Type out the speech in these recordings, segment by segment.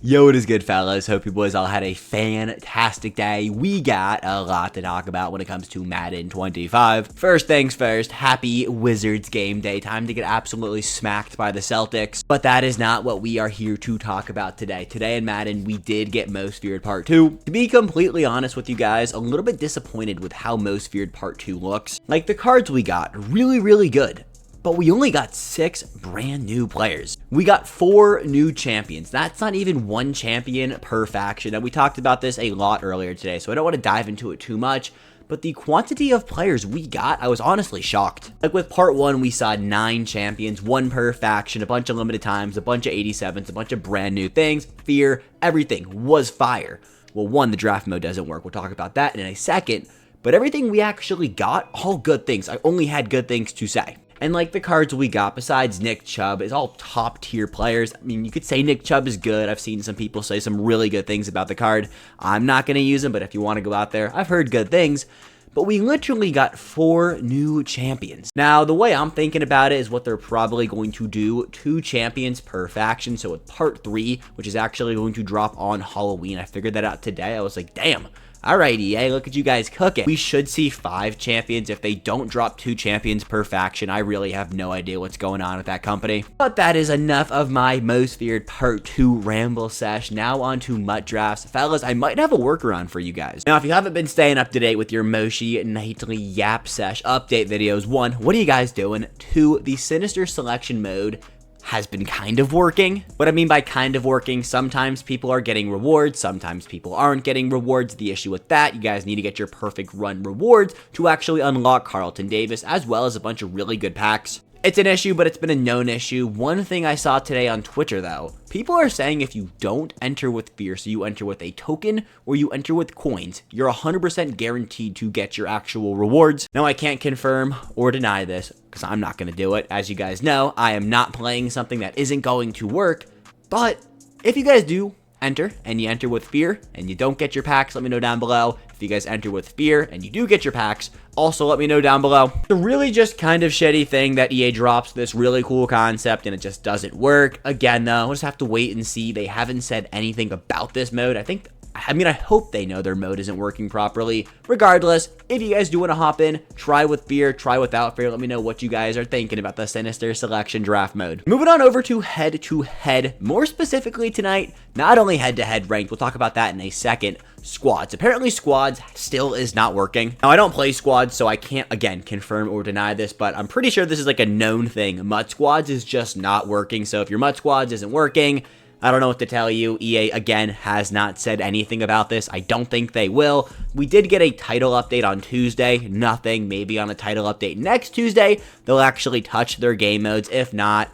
Yo, what is good, fellas? Hope you boys all had a fantastic day. We got a lot to talk about when it comes to Madden 25. First things first, happy Wizards game day. Time to get absolutely smacked by the Celtics. But that is not what we are here to talk about today. Today in Madden, we did get Most Feared Part 2. To be completely honest with you guys, a little bit disappointed with how Most Feared Part 2 looks. Like, the cards we got, really good. But we only got 6 brand new players. We got 4 new champions. That's not even one champion per faction. And we talked about this a lot earlier today, so I don't want to dive into it too much. But the quantity of players we got, I was honestly shocked. Like with part 1, we saw 9 champions, 1 per faction, a bunch of limited times, a bunch of 87s, a bunch of brand new things, fear, everything was fire. Well, 1, the draft mode doesn't work. We'll talk about that in a second. But everything we actually got, all good things. I only had good things to say. And like the cards we got, besides Nick Chubb, is all top tier players. I mean, you could say Nick Chubb is good. I've seen some people say some really good things about the card. I'm not going to use him, but if you want to go out there, I've heard good things. But we literally got 4 new champions. Now, the way I'm thinking about it is what they're probably going to do, 2 champions per faction. So with part 3, which is actually going to drop on Halloween, I figured that out today. I was like, damn. Alright, EA, look at you guys cooking. We should see 5 champions. If they don't drop 2 champions per faction, I really have no idea what's going on with that company. But that is enough of my Most Feared Part 2 ramble sesh. Now on to MUT drafts. Fellas, I might have a workaround for you guys. Now, if you haven't been staying up to date with your Moshi Nightly Yap Sesh update videos, 1, what are you guys doing? 2, the Sinister Selection mode has been kind of working. What I mean by kind of working, sometimes people are getting rewards, sometimes people aren't getting rewards. The issue with that, you guys need to get your perfect run rewards to actually unlock Carlton Davis, as well as a bunch of really good packs. It's an issue, but it's been a known issue. One thing I saw today on Twitter, though, people are saying if you don't enter with fear, so you enter with a token or you enter with coins, you're 100% guaranteed to get your actual rewards. Now, I can't confirm or deny this because I'm not going to do it. As you guys know, I am not playing something that isn't going to work. But if you guys do enter and you enter with fear and you don't get your packs, let me know down below. If you guys enter with fear and you do get your packs, also let me know down below. It's a really just kind of shitty thing that EA drops this really cool concept and it just doesn't work. Again, though, we'll just have to wait and see. They haven't said anything about this mode. I hope they know their mode isn't working properly. Regardless, if you guys do want to hop in, try with fear, try without fear. Let me know what you guys are thinking about the Sinister Selection draft mode. Moving on over to head-to-head. More specifically tonight, not only head-to-head ranked, we'll talk about that in a second, squads. Apparently squads still is not working. Now, I don't play squads, so I can't, again, confirm or deny this, but I'm pretty sure this is like a known thing. MUT squads is just not working, so if your MUT squads isn't working, I don't know what to tell you. EA, again, has not said anything about this. I don't think they will. We did get a title update on Tuesday. Nothing. Maybe on a title update next Tuesday, they'll actually touch their game modes. If not,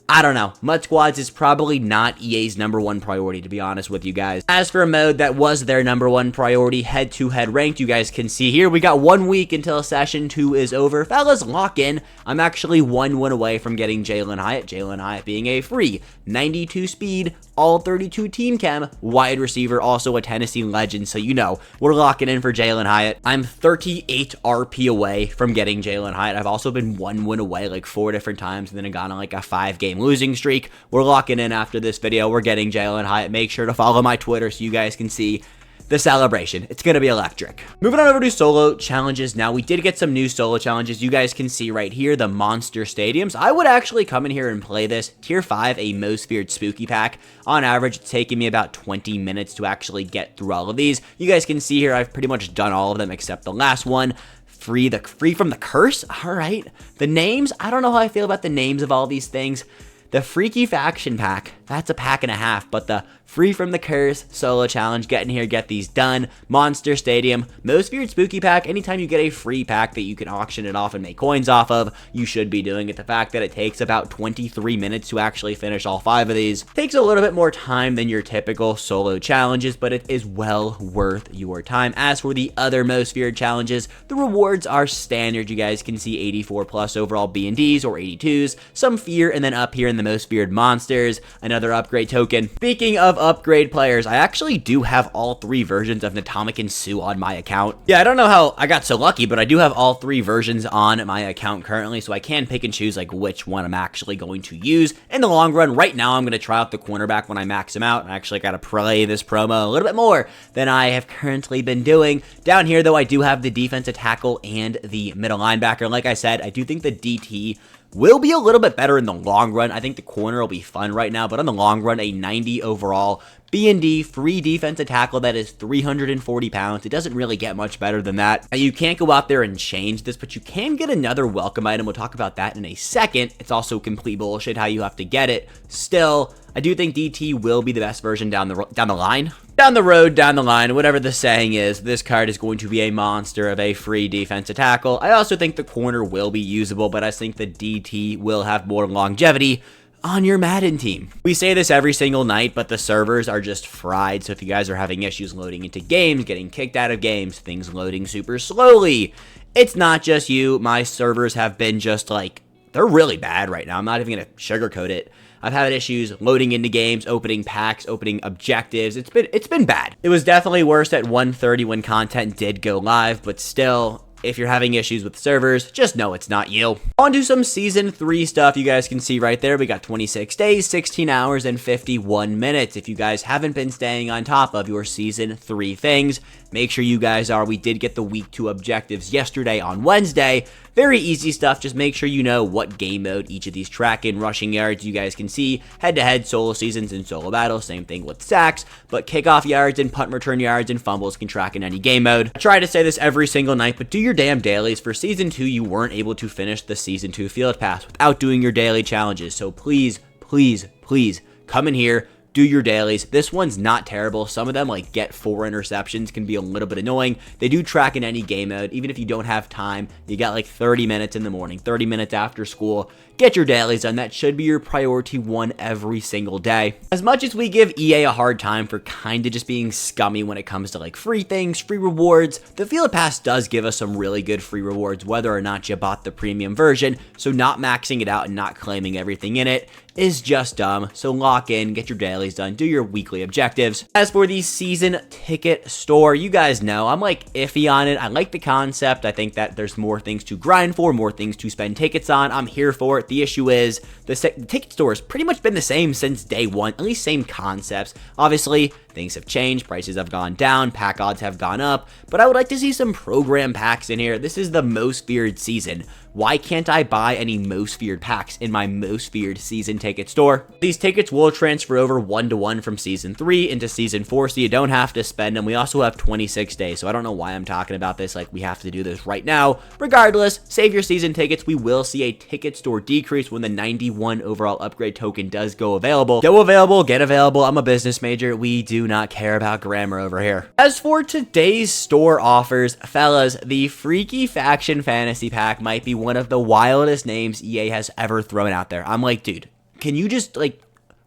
I don't know. MUT Squads is probably not EA's #1 priority, to be honest with you guys. As for a mode that was their #1 priority, head-to-head ranked, you guys can see here, we got 1 week until Session 2 is over. Fellas, lock in. I'm actually 1 win away from getting Jalen Hyatt. Jalen Hyatt being a free 92 speed, all 32 team chem, wide receiver, also a Tennessee legend, so you know, we're locking in for Jalen Hyatt. I'm 38 RP away from getting Jalen Hyatt. I've also been 1 win away like 4 different times, and then I got on like a 5-game losing streak. We're locking in after this video. We're getting Jalen Hyatt. Make sure to follow my Twitter so you guys can see the celebration. It's going to be electric. Moving on over to solo challenges. Now, we did get some new solo challenges. You guys can see right here, the monster stadiums. I would actually come in here and play this. Tier 5, a Most Feared Spooky Pack. On average, it's taking me about 20 minutes to actually get through all of these. You guys can see here, I've pretty much done all of them except the last one. Free from the curse? All right. The names, I don't know how I feel about the names of all these things. The Freaky Faction Pack, that's a pack and a half, but the Free from the Curse solo challenge, get in here, get these done. Monster Stadium, Most Feared Spooky Pack, anytime you get a free pack that you can auction it off and make coins off of, you should be doing it. The fact that it takes about 23 minutes to actually finish all 5 of these takes a little bit more time than your typical solo challenges, but it is well worth your time. As for the other Most Feared challenges, the rewards are standard. You guys can see 84 plus overall B&Ds or 82s, some fear, and then up here in the Most Feared Monsters, another another upgrade token. Speaking of upgrade players, I actually do have all 3 versions of Natamic and Sue on my account. Yeah, I don't know how I got so lucky, but I do have all 3 versions on my account currently, so I can pick and choose like which one I'm actually going to use in the long run. Right now, I'm going to try out the cornerback when I max him out. I actually got to play this promo a little bit more than I have currently been doing. Down here, though, I do have the defensive tackle and the middle linebacker. Like I said, I do think the DT will be a little bit better in the long run. I think the corner will be fun right now, but in the long run, a 90 overall B&D free defensive tackle that is 340 pounds. It doesn't really get much better than that. Now, you can't go out there and change this, but you can get another welcome item. We'll talk about that in a second. It's also complete bullshit how you have to get it. Still, I do think DT will be the best version down the line. Down the road, down the line, whatever the saying is, this card is going to be a monster of a free defensive tackle. I also think the corner will be usable, but I think the DT will have more longevity on your Madden team. We say this every single night, but the servers are just fried. So if you guys are having issues loading into games, getting kicked out of games, things loading super slowly, it's not just you. My servers have been just like, they're really bad right now. I'm not even gonna sugarcoat it. I've had issues loading into games, opening packs, opening objectives. It's been bad. It was definitely worse at 1:30 when content did go live, but still, if you're having issues with servers, just know it's not you. On to some Season 3 stuff. You guys can see right there, we got 26 days, 16 hours, and 51 minutes. If you guys haven't been staying on top of your Season 3 things, make sure you guys are. We did get the Week 2 objectives yesterday on Wednesday. Very easy stuff. Just make sure you know what game mode each of these track in. Rushing yards, you guys can see head-to-head, solo seasons, and solo battles. Same thing with sacks, but kickoff yards and punt return yards and fumbles can track in any game mode. I try to say this every single night, but do your damn dailies. For Season 2, you weren't able to finish the Season 2 Field Pass without doing your daily challenges. So please, please, please come in here, do your dailies. This one's not terrible. Some of them, like get 4 interceptions, can be a little bit annoying. They do track in any game mode. Even if you don't have time, you got like 30 minutes in the morning, 30 minutes after school. Get your dailies done. That should be your priority 1 every single day. As much as we give EA a hard time for kind of just being scummy when it comes to like free things, free rewards, the Field Pass does give us some really good free rewards, whether or not you bought the premium version. So not maxing it out and not claiming everything in it is just dumb. So lock in, get your dailies done, do your weekly objectives. As for the season ticket store, you guys know I'm like iffy on it. I like the concept. I think that there's more things to grind for, more things to spend tickets on. I'm here for it. The issue is the ticket store has pretty much been the same since day one, at least same concepts. Obviously, things have changed, prices have gone down, pack odds have gone up, but I would like to see some program packs in here. This is the most feared season. Why can't I buy any most feared packs in my most feared season ticket store? These tickets will transfer over 1-to-1 from Season 3 into Season 4, so you don't have to spend them. We also have 26 days, so I don't know why I'm talking about this like we have to do this right now. Regardless, save your season tickets. We will see a ticket store decrease when the 91 overall upgrade token does go available. Go available, get available. I'm a business major. We do not care about grammar over here. As for today's store offers, fellas, the Freaky Faction Fantasy Pack might be one of the wildest names EA has ever thrown out there. I'm like, dude, can you just like,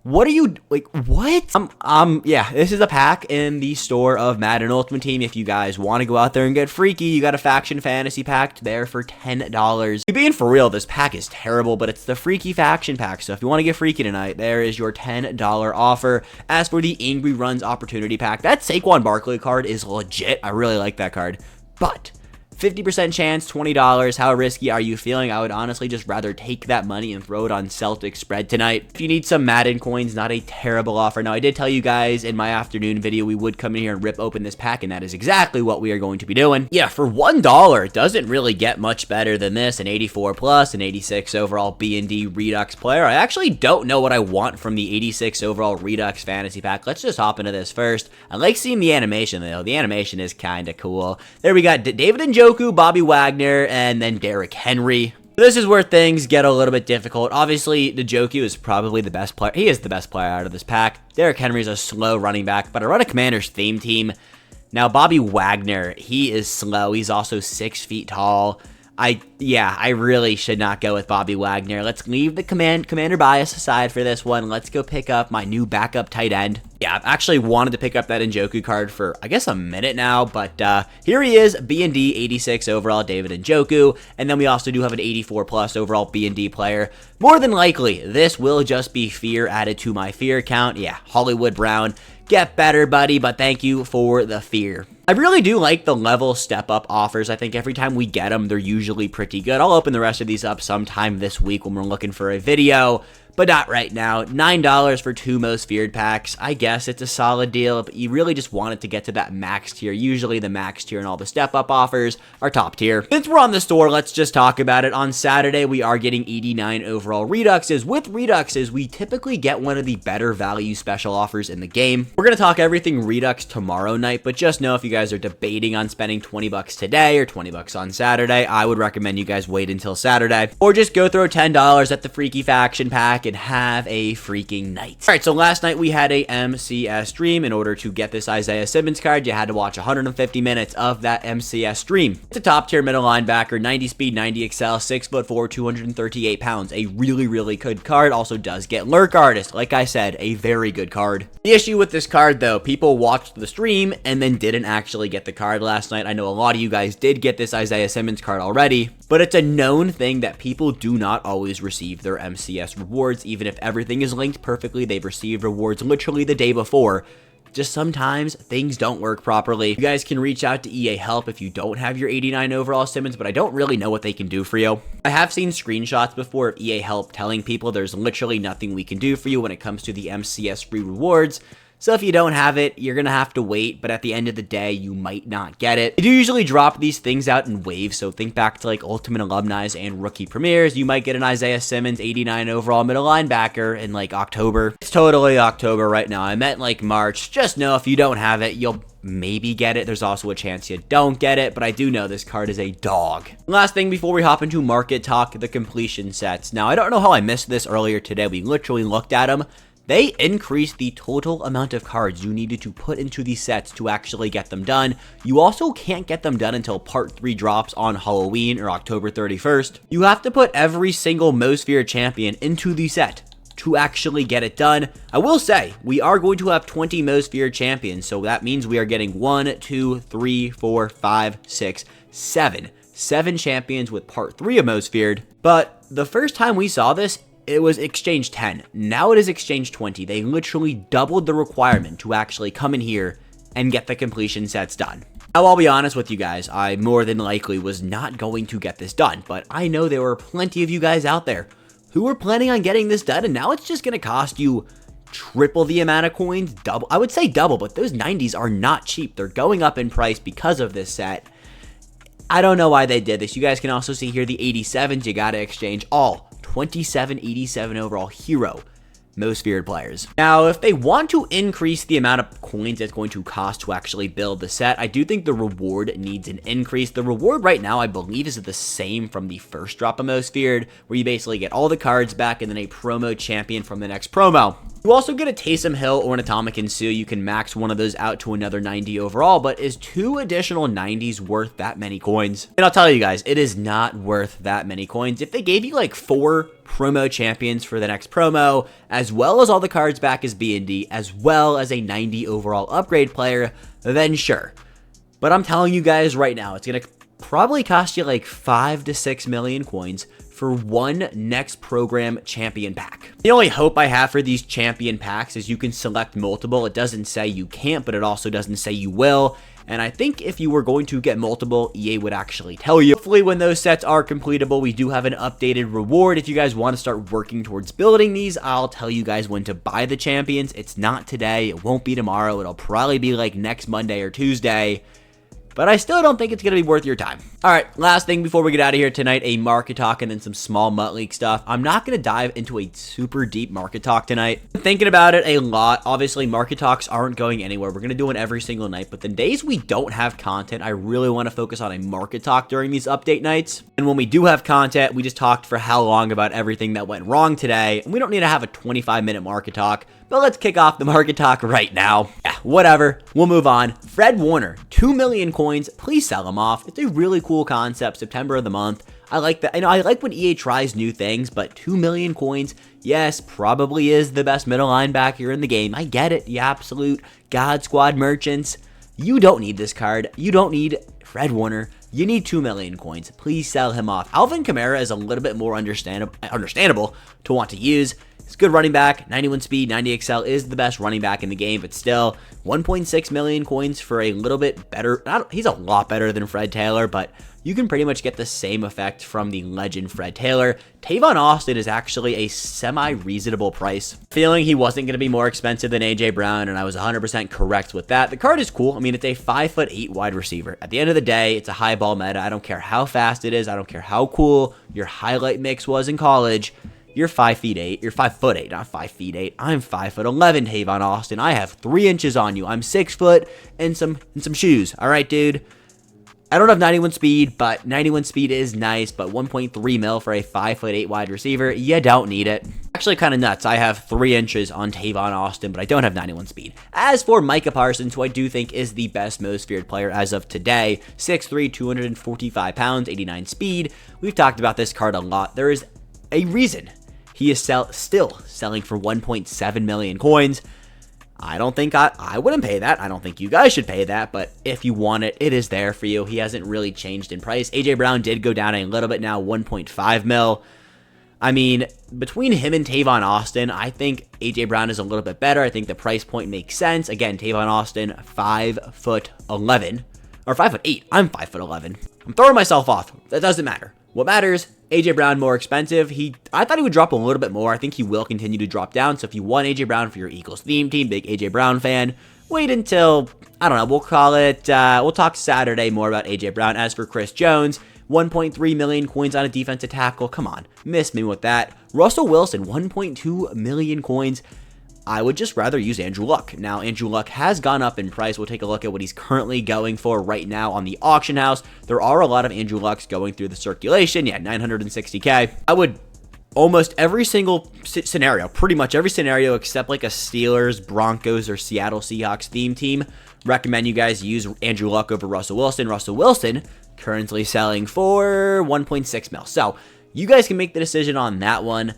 what are you like? What? Yeah, this is a pack in the store of Madden Ultimate Team. If you guys want to go out there and get freaky, you got a Faction Fantasy Pack there for $10. Being for real, this pack is terrible, but it's the Freaky Faction Pack. So if you want to get freaky tonight, there is your $10 offer. As for the Angry Runs Opportunity Pack, that Saquon Barkley card is legit. I really like that card, but 50% chance, $20. How risky are you feeling? I would honestly just rather take that money and throw it on Celtic spread tonight. If you need some Madden coins, not a terrible offer. Now, I did tell you guys in my afternoon video we would come in here and rip open this pack, and that is exactly what we are going to be doing. Yeah, for $1, it doesn't really get much better than this. An 84 plus, an 86 overall B&D Redux player. I actually don't know what I want from the 86 overall Redux fantasy pack. Let's just hop into this first. I like seeing the animation, though. The animation is kind of cool. There we got David and Joku, Bobby Wagner, and then Derrick Henry. This is where things get a little bit difficult. Obviously, Njoku is probably the best player. He is the best player out of this pack. Derrick Henry is a slow running back, but I run a Commander's theme team. Now, Bobby Wagner, he is slow. He's also 6 feet tall. I really should not go with Bobby Wagner. Let's leave the commander bias aside for this one. Let's go pick up my new backup tight end. Yeah, I've actually wanted to pick up that Njoku card for, I guess, a minute now, but here he is, B&D, 86 overall, David Njoku, and then we also do have an 84 plus overall B&D player. More than likely, this will just be fear added to my fear count. Yeah, Hollywood Brown, get better, buddy, but thank you for the fear. I really do like the level step-up offers. I think every time we get them, they're usually pretty good. I'll open the rest of these up sometime this week when we're looking for a video, but not right now. $9 for 2 most feared packs. I guess it's a solid deal, but you really just want it to get to that max tier. Usually the max tier and all the step-up offers are top tier. Since we're on the store, let's just talk about it. On Saturday, we are getting 89 overall Reduxes. With Reduxes, we typically get one of the better value special offers in the game. We're going to talk everything Redux tomorrow night, but just know if you guys are debating on spending 20 bucks today or 20 bucks on Saturday, I would recommend you guys wait until Saturday, or just go throw $10 at the Freaky Faction pack and have a freaking night. All right, so last night we had a MCS stream. In order to get this Isaiah Simmons card, you had to watch 150 minutes of that MCS stream. It's a top tier middle linebacker, 90 speed, 90 excel, 6'4", 238 pounds. A really, really good card. Also does get Lurk Artist. Like I said, a very good card. The issue with this card, though, people watched the stream and then didn't actually get the card last night. I know a lot of you guys did get this Isaiah Simmons card already, but it's a known thing that people do not always receive their MCS rewards. Even if everything is linked perfectly, they've received rewards literally the day before. Just sometimes things don't work properly. You guys can reach out to EA Help if you don't have your 89 overall Simmons, but I don't really know what they can do for you. I have seen screenshots before of EA Help telling people there's literally nothing we can do for you when it comes to the MCS free rewards. So if you don't have it, you're going to have to wait, but at the end of the day, you might not get it. They do usually drop these things out in waves, so think back to like Ultimate Alumni and Rookie Premieres. You might get an Isaiah Simmons 89 overall middle linebacker in like October. It's totally October right now. I meant like March. Just know if you don't have it, you'll maybe get it. There's also a chance you don't get it, but I do know this card is a dog. Last thing before we hop into market talk, the completion sets. Now, I don't know how I missed this earlier today. We literally looked at them. They increased the total amount of cards you needed to put into these sets to actually get them done. You also can't get them done until Part 3 drops on Halloween or October 31st. You have to put every single Most Feared champion into the set to actually get it done. I will say, we are going to have 20 Most Feared champions, so that means we are getting 1, 2, 3, 4, 5, 6, 7. 7 champions with Part 3 of Most Feared. But the first time we saw this, it was Exchange 10. Now it is Exchange 20. They literally doubled the requirement to actually come in here and get the completion sets done. Now, I'll be honest with you guys, I more than likely was not going to get this done, but I know there were plenty of you guys out there who were planning on getting this done, and now it's just going to cost you triple the amount of coins, double. I would say double, but those 90s are not cheap. They're going up in price because of this set. I don't know why they did this. You guys can also see here the 87s. You got to exchange all 27, 87 overall hero Most Feared players. Now, if they want to increase the amount of coins it's going to cost to actually build the set, I do think the reward needs an increase. The reward right now, I believe, is the same from the first drop of Most Feared, where you basically get all the cards back and then a promo champion from the next promo. You also get a Taysom Hill or an Atomic Ensue. You can max one of those out to another 90 overall, but is 2 additional 90s worth that many coins? And I'll tell you guys, it is not worth that many coins. If they gave you like 4 promo champions for the next promo, as well as all the cards back as B&D, as well as a 90 overall upgrade player, then sure. But I'm telling you guys right now, it's going to probably cost you like 5 to 6 million coins for one next program champion pack. The only hope I have for these champion packs is you can select multiple. It doesn't say you can't, but it also doesn't say you will. And I think if you were going to get multiple, EA would actually tell you. Hopefully when those sets are completable, we do have an updated reward. If you guys want to start working towards building these, I'll tell you guys when to buy the champions. It's not today. It won't be tomorrow. It'll probably be like next Monday or Tuesday. But I still don't think it's going to be worth your time. All right, last thing before we get out of here tonight, a market talk and then some small Mutt League stuff. I'm not going to dive into a super deep market talk tonight. I'm thinking about it a lot. Obviously, market talks aren't going anywhere. We're going to do one every single night. But the days we don't have content, I really want to focus on a market talk during these update nights. And when we do have content, we just talked for how long about everything that went wrong today. And we don't need to have a 25-minute market talk. But let's kick off the market talk right now. Yeah, whatever. We'll move on. Fred Warner, 2 million coins. Please sell him off. It's a really cool concept. September of the month. I like that. I like when EA tries new things, but 2 million coins, yes, probably is the best middle linebacker in the game. I get it. The absolute God Squad merchants. You don't need this card. You don't need Fred Warner. You need 2 million coins. Please sell him off. Alvin Kamara is a little bit more understandable to want to use. He's a good running back. 91 speed, 90 excel is the best running back in the game, but still 1.6 million coins for a little bit better. He's a lot better than Fred Taylor, but you can pretty much get the same effect from the legend Fred Taylor. Tavon Austin is actually a semi-reasonable price. Feeling he wasn't going to be more expensive than AJ Brown, and I was 100% correct with that. The card is cool. I mean, it's a 5'8" wide receiver. At the end of the day, it's a high ball meta. I don't care how fast it is. I don't care how cool your highlight mix was in college. You're 5'8". You're 5'8", not 5'8". I'm 5'11", Tavon Austin. I have 3 inches on you. I'm 6 foot and some shoes. All right, dude. I don't have 91 speed, but 91 speed is nice, but 1.3 mil for a 5'8" wide receiver, you don't need it. Actually kind of nuts. I have 3 inches on Tavon Austin, but I don't have 91 speed. As for Micah Parsons, who I do think is the best most feared player as of today, 6'3", 245 pounds, 89 speed. We've talked about this card a lot. There is a reason he is still selling for 1.7 million coins. I don't think I wouldn't pay that. I don't think you guys should pay that, but if you want it, it is there for you. He hasn't really changed in price. AJ Brown did go down a little bit now, 1.5 mil. I mean, between him and Tavon Austin, I think AJ Brown is a little bit better. I think the price point makes sense. Again, Tavon Austin, 5'11", or 5'8". I'm 5'11". I'm throwing myself off. That doesn't matter. What matters, AJ Brown more expensive. I thought he would drop a little bit more. I think he will continue to drop down. So if you want AJ Brown for your Eagles theme team, big AJ Brown fan, wait until, I don't know, we'll call it, we'll talk Saturday more about AJ Brown. As for Chris Jones, 1.3 million coins on a defensive tackle. Come on, miss me with that. Russell Wilson, 1.2 million coins. I would just rather use Andrew Luck. Now, Andrew Luck has gone up in price. We'll take a look at what he's currently going for right now on the auction house. There are a lot of Andrew Lucks going through the circulation. Yeah, 960K. I would almost every single scenario, pretty much every scenario except like a Steelers, Broncos, or Seattle Seahawks theme team, recommend you guys use Andrew Luck over Russell Wilson. Russell Wilson currently selling for 1.6 mil. So you guys can make the decision on that one.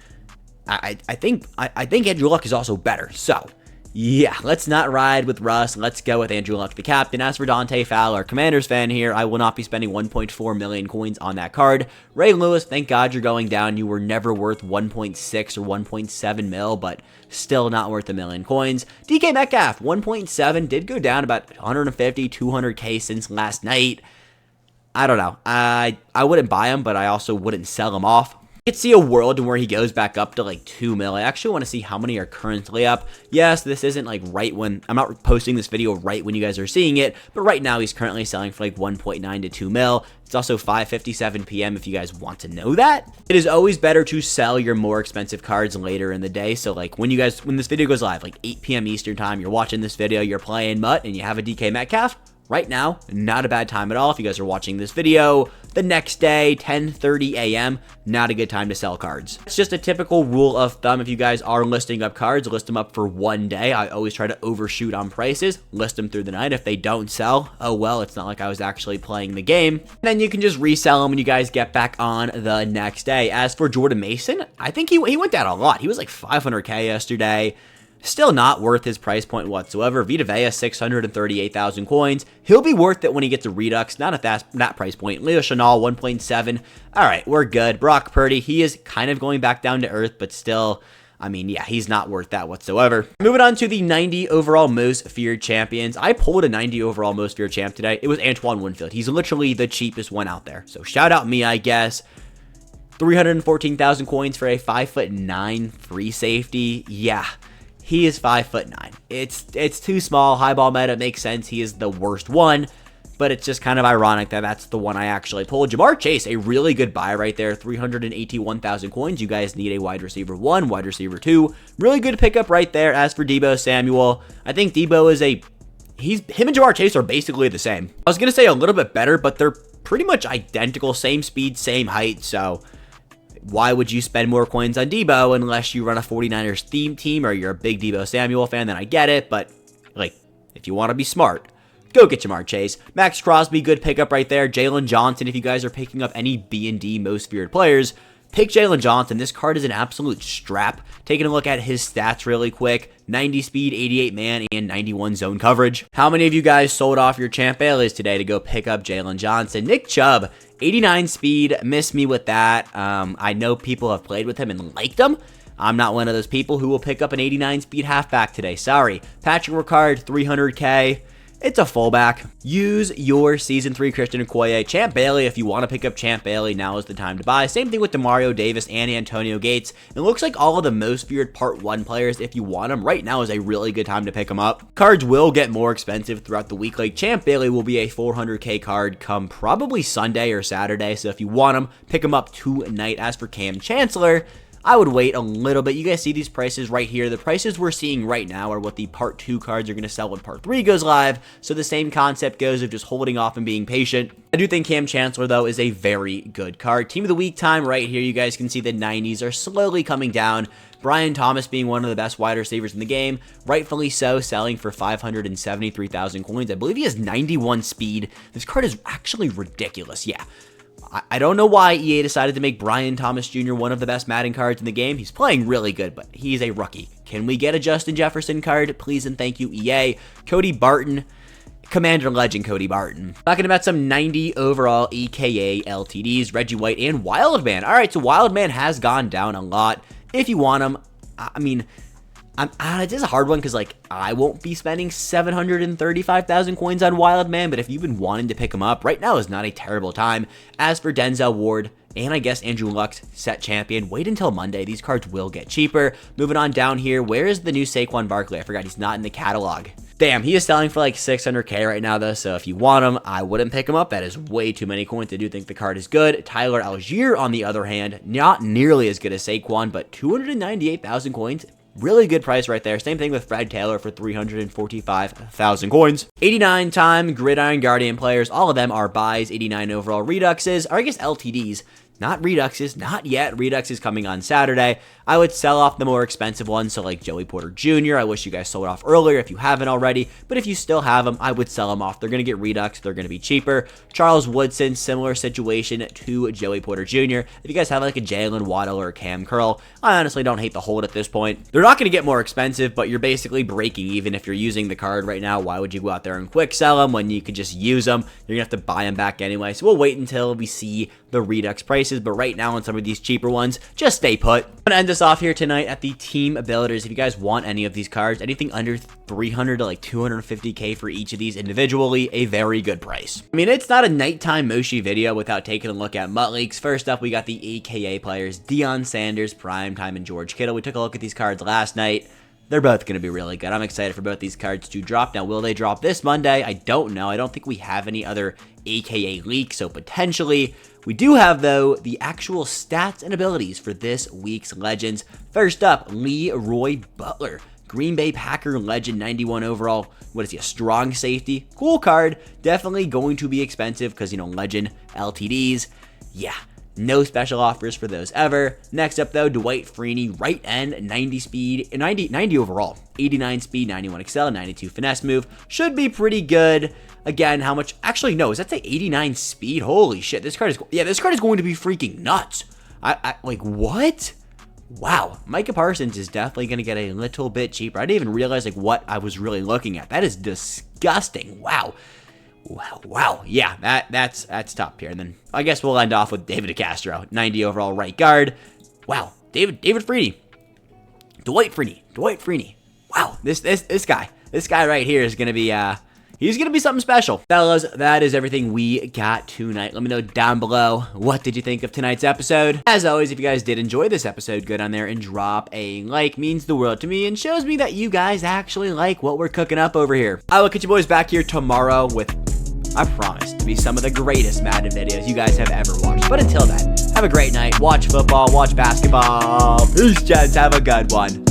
I think Andrew Luck is also better. So, yeah, let's not ride with Russ. Let's go with Andrew Luck, the captain. As for Dante Fowler, Commanders fan here, I will not be spending 1.4 million coins on that card. Ray Lewis, thank God you're going down. You were never worth 1.6 or 1.7 mil, but still not worth a million coins. DK Metcalf, 1.7, did go down about 150, 200K since last night. I don't know. I wouldn't buy him, but I also wouldn't sell him off. I could see a world where he goes back up to like 2 mil. I actually want to see how many are currently up. Yes, this isn't like right when, I'm not posting this video right when you guys are seeing it, but right now he's currently selling for like 1.9 to 2 mil. It's also 5:57 p.m. if you guys want to know that. It is always better to sell your more expensive cards later in the day. So like when this video goes live, like 8 p.m. Eastern time, you're watching this video, you're playing MUT, and you have a DK Metcalf, right now, not a bad time at all. If you guys are watching this video the next day, 10:30 a.m., not a good time to sell cards. It's just a typical rule of thumb. If you guys are listing up cards, list them up for one day. I always try to overshoot on prices, list them through the night. If they don't sell, oh well, it's not like I was actually playing the game. And then you can just resell them when you guys get back on the next day. As for Jordan Mason, I think he went down a lot. He was like 500K yesterday. Still not worth his price point whatsoever. Vita Vea, 638,000 coins. He'll be worth it when he gets a Redux, not at that price point. Leo Chenal, 1.7. All right, we're good. Brock Purdy, he is kind of going back down to earth, but still, I mean, yeah, he's not worth that whatsoever. Moving on to the 90 overall most feared champions. I pulled a 90 overall most feared champ today. It was Antoine Winfield. He's literally the cheapest one out there. So shout out me, I guess. 314,000 coins for a 5'9" free safety. Yeah. He is 5'9". It's too small. High ball meta makes sense. He is the worst one, but it's just kind of ironic that that's the one I actually pulled. Jamar Chase, a really good buy right there. 381,000 coins. You guys need a wide receiver 1, wide receiver 2. Really good pickup right there. As for Deebo Samuel, I think Deebo is him and Jamar Chase are basically the same. I was going to say a little bit better, but they're pretty much identical. Same speed, same height, so why would you spend more coins on Deebo unless you run a 49ers theme team or you're a big Deebo Samuel fan? Then I get it, but like if you want to be smart, go get Jamar Chase. Max Crosby, good pickup right there. Jalen Johnson, if you guys are picking up any B&D most feared players, pick Jalen Johnson. This card is an absolute strap. Taking a look at his stats really quick. 90 speed, 88 man, and 91 zone coverage. How many of you guys sold off your Champ Baileys today to go pick up Jalen Johnson? Nick Chubb, 89 speed. Miss me with that. I know people have played with him and liked him. I'm not one of those people who will pick up an 89 speed halfback today. Sorry. Patrick Ricard, 300K. It's a fullback. Use your Season 3 Christian Okoye. Champ Bailey, if you want to pick up Champ Bailey, now is the time to buy. Same thing with Demario Davis and Antonio Gates. It looks like all of the most feared Part 1 players, if you want them, right now is a really good time to pick them up. Cards will get more expensive throughout the week. Like Champ Bailey will be a 400K card come probably Sunday or Saturday. So if you want them, pick them up tonight. As for Cam Chancellor, I would wait a little bit. You guys see these prices right here. The prices we're seeing right now are what the Part 2 cards are going to sell when Part 3 goes live. So the same concept goes of just holding off and being patient. I do think Cam Chancellor, though, is a very good card. Team of the Week time right here. You guys can see the 90s are slowly coming down. Brian Thomas being one of the best wide receivers in the game, rightfully so, selling for 573,000 coins. I believe he has 91 speed. This card is actually ridiculous. Yeah. I don't know why EA decided to make Brian Thomas Jr. one of the best Madden cards in the game. He's playing really good, but he's a rookie. Can we get a Justin Jefferson card? Please and thank you, EA. Cody Barton. Commander Legend Cody Barton. Talking about some 90 overall EKA LTDs, Reggie White and Wildman. All right, so Wildman has gone down a lot. If you want him, I mean, it is a hard one because, like, I won't be spending 735,000 coins on Wildman, but if you've been wanting to pick him up, right now is not a terrible time. As for Denzel Ward, and I guess Andrew Luck's set champion, wait until Monday. These cards will get cheaper. Moving on down here, where is the new Saquon Barkley? I forgot he's not in the catalog. Damn, he is selling for like 600K right now, though, so if you want him, I wouldn't pick him up. That is way too many coins. I do think the card is good. Tyler Algier, on the other hand, not nearly as good as Saquon, but 298,000 coins. Really good price right there. Same thing with Fred Taylor for 345,000 coins. 89 time Gridiron Guardian players. All of them are buys. 89 overall Reduxes, or I guess LTDs. Not Reduxes, not yet. Redux is coming on Saturday. I would sell off the more expensive ones, so like Joey Porter Jr. I wish you guys sold off earlier if you haven't already, but if you still have them, I would sell them off. They're going to get Redux. They're going to be cheaper. Charles Woodson, similar situation to Joey Porter Jr. If you guys have like a Jalen Waddle or a Cam Curl, I honestly don't hate the hold at this point. They're not going to get more expensive, but you're basically breaking even if you're using the card right now. Why would you go out there and quick sell them when you could just use them? You're going to have to buy them back anyway, so we'll wait until we see the Redux prices, but right now on some of these cheaper ones, just stay put. I'm gonna end this off here tonight at the Team Builders. If you guys want any of these cards, anything under 300 to like 250K for each of these individually, a very good price. I mean, it's not a nighttime Moshi video without taking a look at MUT Leaks. First up, we got the AKA players, Deion Sanders, Primetime, and George Kittle. We took a look at these cards last night. They're both going to be really good. I'm excited for both these cards to drop. Now, will they drop this Monday? I don't know. I don't think we have any other AKA leaks, so potentially. We do have, though, the actual stats and abilities for this week's Legends. First up, Leroy Butler. Green Bay Packer Legend, 91 overall. What is he, a strong safety? Cool card. Definitely going to be expensive because, you know, Legend LTDs. Yeah. No special offers for those ever. Next up, though, Dwight Freeney, right end, 90 speed, 90 overall, 89 speed, 91 excel, 92 finesse move. Should be pretty good. Again, how much? Actually, no. Is that the 89 speed? Holy shit! This card is this card is going to be freaking nuts. I like what? Wow, Micah Parsons is definitely going to get a little bit cheaper. I didn't even realize like what I was really looking at. That is disgusting. Wow. Wow. Yeah, that's top tier. And then I guess we'll end off with David DeCastro, 90 overall right guard. Wow, David Freeney. Dwight Freeney. Wow, this guy right here is gonna be he's gonna be something special. Fellas, that is everything we got tonight. Let me know down below, what did you think of tonight's episode? As always, if you guys did enjoy this episode, go down there and drop a like. Means the world to me and shows me that you guys actually like what we're cooking up over here. I will catch you boys back here tomorrow with, I promise, to be some of the greatest Madden videos you guys have ever watched. But until then, have a great night. Watch football, watch basketball. Peace, gents. Have a good one.